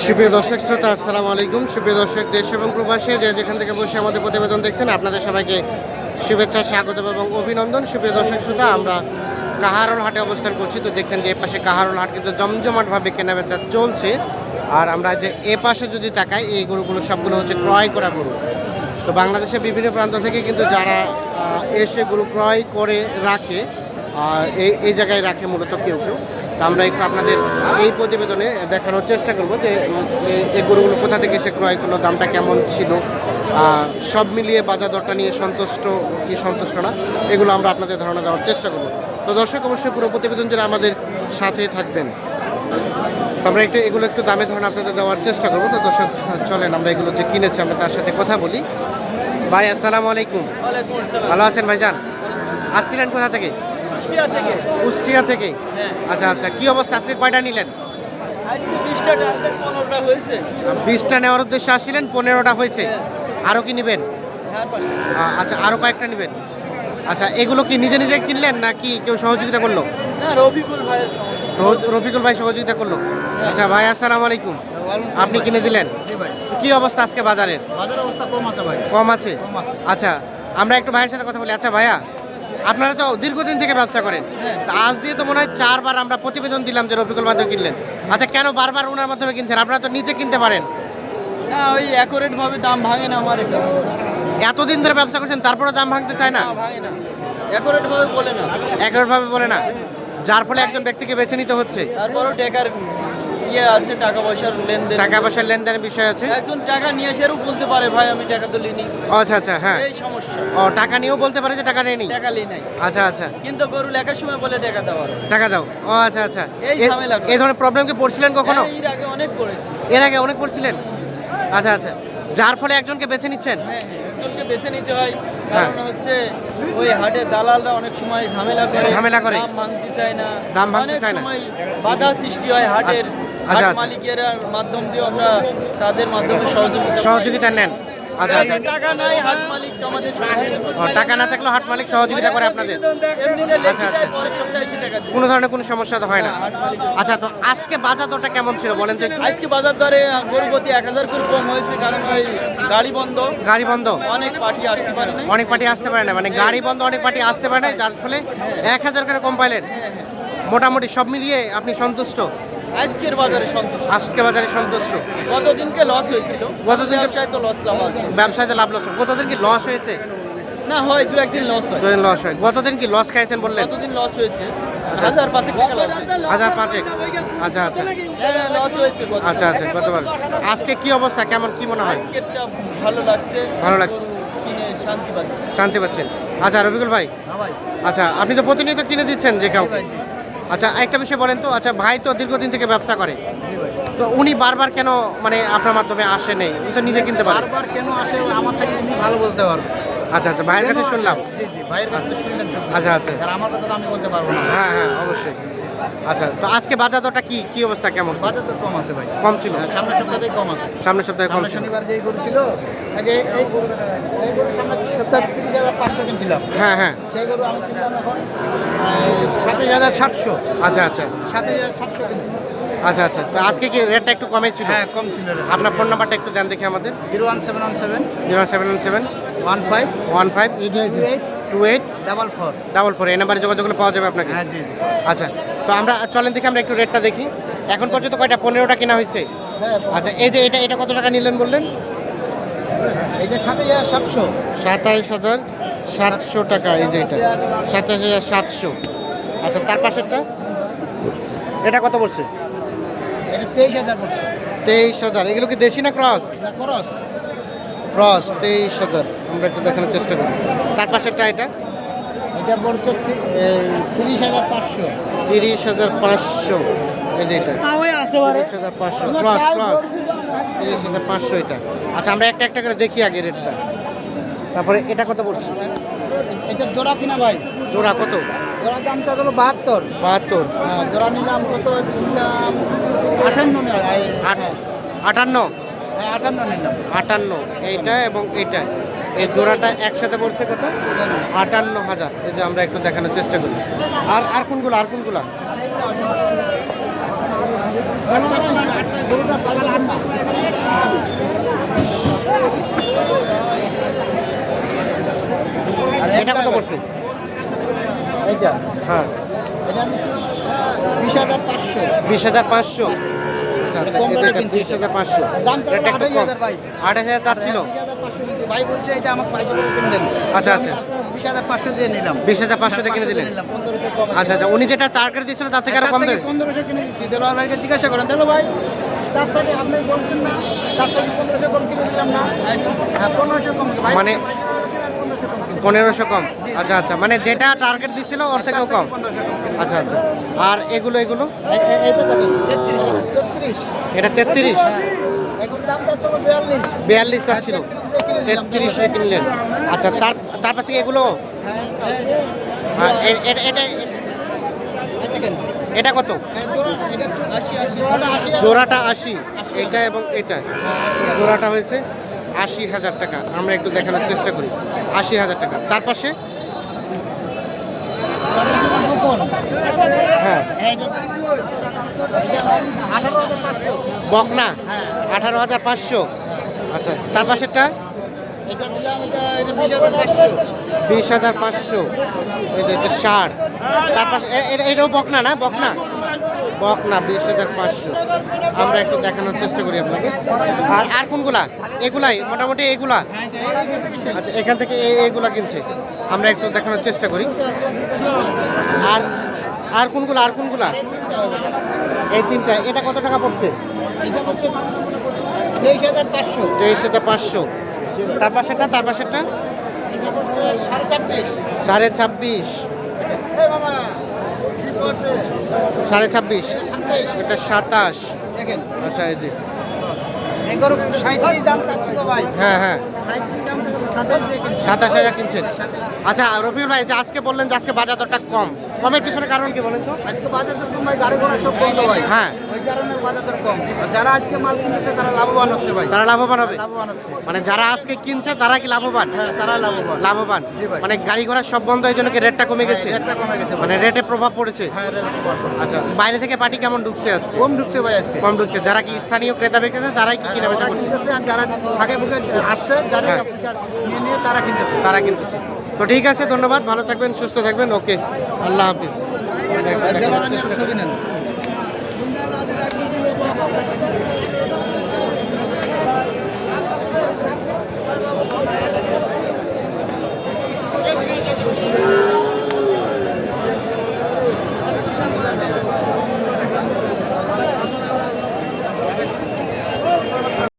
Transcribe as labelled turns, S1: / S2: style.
S1: সুপ্রিয় দর্শক শ্রোতা, আসসালামু আলাইকুম। সুপ্রিয় দর্শক, দেশ এবং প্রবাসী যে যেখান থেকে বসে আমাদের প্রতিবেদন দেখছেন, আপনাদের সবাইকে শুভেচ্ছা, স্বাগত এবং অভিনন্দন। সুপ্রিয় দর্শক শ্রোতা, আমরা কাহারোল হাটে অবস্থান করছি। তো দেখছেন যে এ পাশে কাহারোল হাট কিন্তু জমজমাটভাবে কেনাবেচা চলছে। আর আমরা যে এ পাশে যদি তাকাই, এই গরুগুলো সবগুলো হচ্ছে ক্রয় করা গরু। তো বাংলাদেশের বিভিন্ন প্রান্ত থেকে কিন্তু যারা এসে গরু ক্রয় করে রাখে, এই জায়গায় রাখে মূলত কেউ কেউ। তো আমরা একটু আপনাদের এই প্রতিবেদনে দেখানোর চেষ্টা করব যে এই গরুগুলো কোথা থেকে এসে ক্রয় করলো, দামটা কেমন ছিল, সব মিলিয়ে বাজার দরটা নিয়ে সন্তুষ্ট কি সন্তুষ্ট না, এগুলো আমরা আপনাদের ধারণা দেওয়ার চেষ্টা করব। তো দর্শক, অবশ্যই পুরো প্রতিবেদন যারা আমাদের সাথে থাকবেন। তো আমরা এগুলো একটু দামে ধারণা আপনাদের দেওয়ার চেষ্টা করবো। তো দর্শক, চলেন আমরা এগুলো যে কিনেছি আমরা তার সাথে কথা বলি। ভাই, আসসালামু আলাইকুম। ভালো আছেন ভাইজান? আসছিলেন কোথা থেকে? কুষ্টিয়া থেকে। আচ্ছা আচ্ছা, কি অবস্থা? আজকে কয়টা নিলেন? 20টা নেওয়ার উদ্দেশ্যে আসছিলেন, 15টা হয়েছে। আরও কি নেবেন? আচ্ছা, আরও কয়েকটা নেবেন। আচ্ছা, এগুলো কি নিজে নিজে কিনলেন নাকি কেউ সহযোগিতা করলো? রফিকুল ভাই সহযোগিতা করলো। আচ্ছা ভাই, আসসালামু আলাইকুম। আপনি কিনে দিলেন? কি অবস্থা আজকে বাজারের?
S2: বাজারের অবস্থা কম আছে ভাই।
S1: কম আছে? আচ্ছা, আমরা একটু ভাইয়ের সাথে কথা বলি। আচ্ছা ভাইয়া, আপনারা তো দীর্ঘদিন থেকে ব্যবসা করেন, আজ দিয়ে তো মনে হয় 4বার আমরা প্রতিবেদন দিলাম যে রফিকুল মাধ্যমে কিনলেন। আচ্ছা, কেন বারবার ওনার মাধ্যমে কিনছেন? আপনারা তো নিজে কিনতে পারেন।
S3: না, ওই অ্যাকুরেট ভাবে দাম ভাঙে না আমার এখানে।
S1: এতদিন ধরে ব্যবসা করছেন, তারপরে দাম ভাঙতে চায় না?
S3: ভাঙে না, অ্যাকুরেট ভাবে বলে না।
S1: অ্যাকুরেট ভাবে বলে না, যার ফলে একজন ব্যক্তিকে বেছে নিতে হচ্ছে।
S3: তারপরও টাকার আছে, টাকা পয়সার লেনদেন,
S1: টাকা পয়সার লেনদেনের বিষয় আছে।
S3: একজন টাকা নিয়ে সেরও বলতে পারে ভাই আমি টাকা তো লিনি।
S1: আচ্ছা আচ্ছা, হ্যাঁ,
S3: এই সমস্যা।
S1: ও, টাকা নিয়েও বলতে পারে যে টাকা নেই,
S3: টাকা লি নাই।
S1: আচ্ছা আচ্ছা,
S3: কিন্তু গরু লেখার সময় বলে টাকা দাও,
S1: টাকা দাও। ও আচ্ছা আচ্ছা,
S3: এই ঝামেলা।
S1: এই ধরনের প্রবলেম কি পড়ছিলেন কখনো?
S3: এর আগে অনেক পড়েছি।
S1: এর আগে অনেক পড়ছিলেন? আচ্ছা আচ্ছা, যার ফলে একজনকে বেছে নিচ্ছেন।
S3: হ্যাঁ, একজনকে বেছে নিতে হয়, কারণ হচ্ছে ওই হাটের দালালরা অনেক সময় ঝামেলা করে, দাম ভাঙতে চায় না,
S1: দাম ভাঙতে চায় না,
S3: অনেক সময় বাধা সৃষ্টি হয় হাটের। হাট মালিকের মাধ্যম দিয়ে আমরা তাদের মাধ্যমে সহযোগিতা নেন। আচ্ছা আচ্ছা, টাকা নাই, হাট মালিক আমাদের
S1: টাকা না থাকলেও হাট মালিক সহযোগিতা করে আপনাদের। আচ্ছা আচ্ছা, কোনো ধরনের কোনো সমস্যা তো হয় না। আচ্ছা, তো আজকে বাজার দরটা কেমন ছিল বলেন তো?
S3: আজকে বাজার দরে গরু প্রতি 1000 করে কম হয়েছে, কারণ ওই গাড়ি বন্ধ, অনেক পার্টি আসতে পারে না।
S1: অনেক পার্টি আসতে পারে না, মানে গাড়ি বন্ধ, অনেক পার্টি আসতে পারে না, যার ফলে 1000 করে কম পাইলেন। মোটামুটি সব মিলিয়ে আপনি সন্তুষ্ট?
S3: আজকের বাজারে সন্তুষ্ট।
S1: আজকে বাজারে সন্তুষ্ট।
S3: গতদিনকে লস হয়েছিল,
S1: গতদিন
S3: ব্যবসায় তো লস লাভ আছে,
S1: ব্যবসায়তে লাভ লস। গতদিন কি লস হয়েছে?
S3: না, হয় দু একদিন লস হয়।
S1: দুদিন লস হয়। গতদিন কি লস খাইছেন বললেন?
S3: গতদিন লস হয়েছে 1005 টাকা লস হয়েছে।
S1: 1005? আচ্ছা আচ্ছা,
S3: হ্যাঁ, লস হয়েছে।
S1: আচ্ছা আচ্ছা, গতবার। আজকে কি অবস্থা, কেমন কি মনে হয়?
S3: আজকেরটা ভালো লাগছে,
S1: ভালো লাগছে,
S3: কিনে
S1: শান্তি পাচ্ছেন। আচ্ছা রফিকুল ভাই,
S2: ভাই,
S1: আচ্ছা আপনি তো প্রতিনিয়ত কিনে দিচ্ছেন যে কাউকে। আচ্ছা, একটা বিষয় বলেন তো, আচ্ছা ভাই তো দীর্ঘদিন থেকে ব্যবসা করে, তো উনি বারবার কেন মানে আপনার মাধ্যমে আসে নেই? উনি তো নিজে কিনতে পারেন।
S2: বারবার কেন আসে আমার থেকে উনি ভালো বলতে পারবে।
S1: আচ্ছা আচ্ছা, ভাইয়ের কাছে শুনলাম।
S2: জি জি, ভাইয়ের কাছে তো শুনলেন।
S1: আচ্ছা আচ্ছা,
S2: আর আমার কথা তো আমি বলতে পারবো না।
S1: হ্যাঁ হ্যাঁ, অবশ্যই। আচ্ছা, তো আজকে বাজার দরটা কি অবস্থা, কেমন?
S2: বাজার তো কম আছে ভাই,
S1: কম ছিল?
S2: সামনের সপ্তাহে কম আছে।
S1: সামনের সপ্তাহে কম ছিল।
S2: শনিবার যেই গরু ছিল, এই গরু সামনের সপ্তাহে 30,500 কিনছিলাম।
S1: হ্যাঁ হ্যাঁ,
S2: সেই গরু আমি কিনলাম এখন 2700।
S1: আচ্ছা আচ্ছা
S2: 2700 কিনছি।
S1: আচ্ছা আচ্ছা, তো আজকে কি রেটটা একটু কমে ছিল?
S2: হ্যাঁ, কম ছিল।
S1: আপনার ফোন নাম্বারটা একটু দেন দেখি আমাদের।
S2: 01717
S1: 0717
S2: 15
S1: 15 28
S2: 44
S1: 44। এই নাম্বারে যোগাযোগ করলে পাওয়া যাবে আপনাকে?
S2: হ্যাঁ জি জি।
S1: আচ্ছা, তো আমরা চলেন দেখি, আমরা একটু রেটটা দেখি। এখন পর্যন্ত কয়টা? 15টা কেনা হয়েছে।
S2: হ্যাঁ,
S1: আচ্ছা, এই যে এটা কত টাকা নিলেন বললেন?
S2: এই যে 2700।
S1: 27,700 টাকা। এই যে এটা 27,700। আচ্ছা, তার পাশেরটা এটা কত পড়ছে?
S2: এটা 23,000 পড়ছে।
S1: 23,000। এগুলো কি দেশি না ক্রস?
S2: খরচ
S1: ক্রস। 23,000। আমরা একটু দেখানোর চেষ্টা করি। তার পাশেরটা এটা
S2: এটা পড়ছে 30,500।
S1: 30,500। এই যে এটা 30,500 ক্রস 30,500 এটা। আচ্ছা, আমরা একটা একটা করে দেখি আগে রেটটা, তারপরে এটা কত পড়ছে?
S2: এটা জোড়া কিনা ভাই?
S1: জোড়া কত?
S2: জোড়া দামটা হলো 72।
S1: 72?
S2: হ্যাঁ, জোড়া নিলাম কত? নিলাম 58 নিলাম।
S1: 58?
S2: হ্যাঁ, 58 নিলাম।
S1: 58 এইটা এবং এইটা, এই জোড়াটা একসাথে পড়ছে কত? 58,000। এই যে আমরা একটু দেখানোর চেষ্টা করি। আর কোনগুলো?
S2: গরুটা পাগল হাট না।
S1: এটা কত পড়ছে?
S2: এইটা
S1: হ্যাঁ,
S2: এটা আমি 20,500
S1: 20,500। আচ্ছা,
S2: কম করে
S1: এটা
S2: কিনছি।
S1: 20,500।
S2: দামটা
S1: এটা একটু কম।
S2: 28,000 ভাই।
S1: 28,000 চাচ্ছিল।
S2: 20,500 কিন্তু ভাই বলছে এটা আমাকে পাইকারি করে কিনে দেন।
S1: আচ্ছা, আচ্ছা।
S2: 20,500 দিয়ে নিলাম।
S1: 20,500 দিয়ে কিনে দিলেন।
S2: 1500 কম।
S1: আচ্ছা আচ্ছা, উনি যেটা টার্গেট দিয়েছিল তার থেকে আরো কম দেবে?
S2: 1500 কিনে দিচ্ছি। দেলোয়ার ভাইকে জিজ্ঞাসা করেন, দেলো ভাই তার থেকে আপনি বলছেন না, তার থেকে 1500 কম কিনে দিলাম না। হ্যাঁ 1500 কম ভাই,
S1: মানে
S2: 1500 কম কিনে
S1: 1500 কম। আচ্ছা আচ্ছা, মানে যেটা টার্গেট দিয়েছিল ওর থেকেও কম।
S2: 1500 কম কিনে।
S1: আচ্ছা আচ্ছা, আর এগুলো এগুলো
S2: এইটা দেখেন 33।
S1: এটা 33।
S2: হ্যাঁ এগুলোর দাম তো চলো 42।
S1: 42 চাচ্ছিল,
S2: 33 দিয়ে
S1: 33 এ কিনলেন। আচ্ছা, তার পাশে এগুলো
S2: হ্যাঁ
S1: এটা
S2: দেখেন
S1: এটা কত?
S2: জোড়াটা 80।
S1: জোড়াটা 80, এটা এবং এটা জোড়াটা হয়েছে 80,000 টাকা। আমরা একটু দেখানোর চেষ্টা করি। 80,000 টাকা। তার পাশে
S2: তারপরে এটা গোপন।
S1: হ্যাঁ,
S2: এটা 18,500।
S1: বকনা
S2: হ্যাঁ
S1: 18,500। আচ্ছা, তার পাশেরটা
S2: এটা দিলাম, এটা 20,500।
S1: 20,500। এই যে এটা ষাঁড়। তার পাশে এটাও বকনা না? বকনা 20,500। আমরা একটু দেখানোর চেষ্টা করি আপনাকে। আর কোনগুলা? এগুলাই মোটামুটি এগুলা। আচ্ছা, এখান থেকে এগুলা কিনছে। আমরা একটু দেখানোর চেষ্টা করি। আর কোনগুলা? এই তিনটা। এটা কত টাকা পড়ছে?
S2: এটা হচ্ছে 23,500।
S1: 23,500। তার পাশেরটা
S2: এটা হচ্ছে 26,500।
S1: 26,500।
S2: এই বাবা কি বলছে?
S1: 26,500।
S2: 27।
S1: এটা 27।
S2: দেখেন
S1: আচ্ছা, এই যে
S2: এগারো 37 দাম চাচ্ছিল ভাই।
S1: হ্যাঁ হ্যাঁ,
S2: 37 দাম থেকে 27 দিয়ে কিনছি।
S1: 27,000 কিনছেন। আচ্ছা রবিউল ভাই, যে আজকে বললেন যে আজকে বাজার দরটা কম, কমের পিছনে কারণ কি বলেন তো?
S2: আজকে বাজার দর কম ভাই, গাড়ি ঘোড়া সব বন্ধ ভাই।
S1: হ্যাঁ।
S2: ওই কারণে বাজার দর কম। আর যারা আজকে মাল কিনতেছে তারা লাভবান হচ্ছে ভাই।
S1: তারা লাভবান হবে?
S2: লাভবান হচ্ছে।
S1: মানে যারা আজকে কিনছে তারা কি লাভবান?
S2: হ্যাঁ তারা লাভবান।
S1: লাভবান।
S2: জি ভাই।
S1: মানে গাড়ি ঘোড়া সব বন্ধ, এই জন্য কি রেটটা কমে গেছে?
S2: হ্যাঁ, রেটটা কমে গেছে ভাই।
S1: মানে রেটে প্রভাব পড়েছে।
S2: হ্যাঁ রেট কম।
S1: আচ্ছা, বাইরে থেকে পার্টি কেমন ঢুকছে আজকে?
S2: কম ঢুকছে ভাই আজকে।
S1: কম ঢুকছে। যারা কি স্থানীয় ক্রেতা বিক্রেতা তারাই কি কিনা বেচা
S2: ওরা
S1: করছে?
S2: কিনতেছে, আর যারা ফাঁকে বুকে আসছে যারা
S1: হ্যাঁ।
S2: নিয়ে নিয়ে তারা কিনতেছে।
S1: তারা কিনতেছে। তো ঠিক আছে, ধন্যবাদ, ভালো থাকবেন, সুস্থ থাকবেন। ওকে, আল্লাহ হাফিজ।
S2: ছবি নেন।